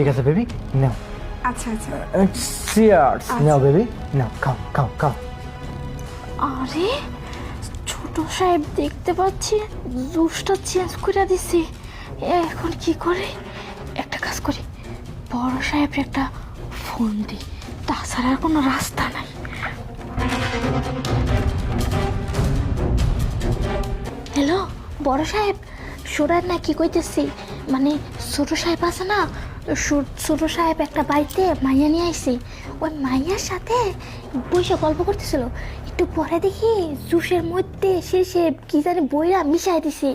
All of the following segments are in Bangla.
ঠিক আছে বেবি, নাও। আচ্ছা আচ্ছা। চিয়ার্স। নাও বেবি, নাও, খাও খাও খাও। আরে ছোট সাহেব দেখতে পাচ্ছি জুসটা চেঞ্জ করে দিছে। এখন কি করে? একটা কাজ করি, বড় সাহেব একটা ফোন দিই, তাছাড়া আর কোনো রাস্তা নাই। হ্যালো বড় সাহেব, সোরার না কি কইতেছি, মানে ছোট সাহেব আছে না, ছোট সাহেব একটা বাড়িতে মাইয়া নিয়ে আইছে। ওই মাইয়ার সাথে বসে গল্প করতেছিল, একটু পরে দেখি জুসের মধ্যে সে কি জানি বইরা মিশাই দিছে।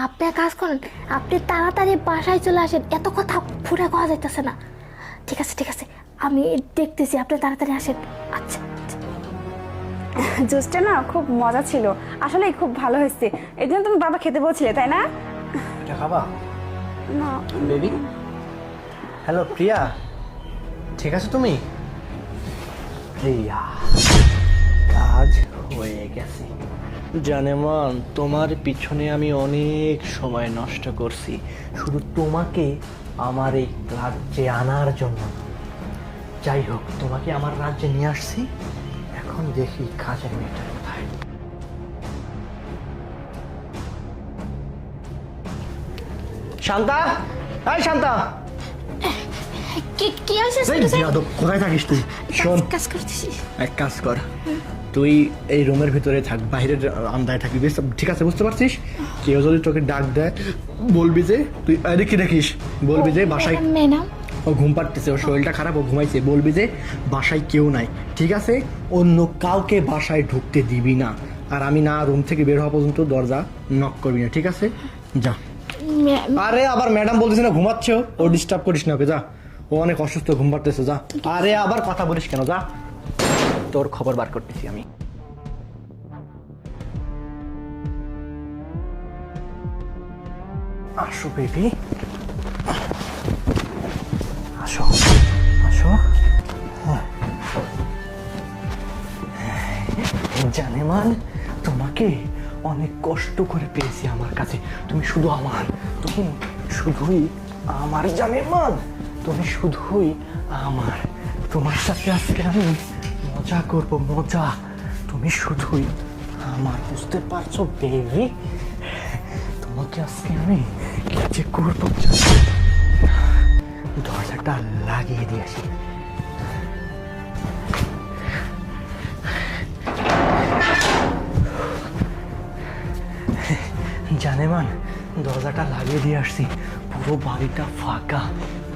আপনি এক কাজ করেন, আপনি তাড়াতাড়ি বাসায় চলে আসেন, এত কথা ফুটে খাওয়া যাইতেছে না। ঠিক আছে ঠিক আছে, আমি দেখতেছি, আপনি তাড়াতাড়ি আসেন। আচ্ছা। জুসটা না খুব মজা ছিল, আসলে খুব ভালো হয়েছে। এই জন্য তুমি বাবা খেতে বলছিলে তাই না? এটা খাবা না বেবি? হ্যালো প্রিয়া, ঠিক আছে তুমি? প্রিয়া, কাজ হয়ে গেছে। জানেমান, তোমার পিছনে আমি অনেক সময় নষ্ট করছি শুধু তোমাকে আমার এই রাজ্যে আনার জন্য। যাই হোক, তোমাকে আমার রাজ্যে নিয়ে আসছি, এখন দেখি কাজের মেয়েটা কোথায়। শান্তা, এই শান্তা। কি কি হয়েছে? এই বিয়াদব, কোথায় থাকিস তুই? শোন, কাজ করতেছি। এক কাজ কর, তুই এই রুমের ভিতরে থাক, বাইরের আন্দায় থাকবি, বেশ ঠিক আছে? বুঝতে পারছিস? কেউ যদি তোকে ডাক দেয় বলবি যে তুই দেখি দেখিস, বলবি যে বাসায় ম্যাডাম ও ঘুম পাড়তেছে, ওর শরীরটা খারাপ, ও ঘুমাইছে, বলবি যে বাসায় কেউ নাই, ঠিক আছে? অন্য কাউকে বাসায় ঢুকতে দিবি না, আর আমি না রুম থেকে বের হওয়া পর্যন্ত দরজা নক করবি না, ঠিক আছে? যা। আরে আবার ম্যাডাম বলতেছে না, ঘুমাচ্ছে ও ডিস্টার্ব করিস না ওকে, যা। ও অনেক অসুস্থ, ঘুম পাড়তেছে, যা। আরে আবার কথা বলিস কেন, যা। তোর খবর বার করতেছি আমি। আসো বেবি, আসো আসো। জানেমান, তোমাকে অনেক কষ্ট করে পেয়েছি আমার কাছে, তুমি শুধু আমার, তুমি শুধুই আমার জানেমান, তুমি শুধুই আমার। তোমার সাথে আজকে আমি মজা করব, মজা, তুমি শুধুই আমার, বুঝতে পারছো বেবি? তোমাকে আজকে আমি কি যে করবো, দরজাটা লাগিয়ে দিয়ে আসি। জানেমান, দরজাটা লাগিয়ে দিয়ে আসছি, পুরো বাড়িটা ফাঁকা,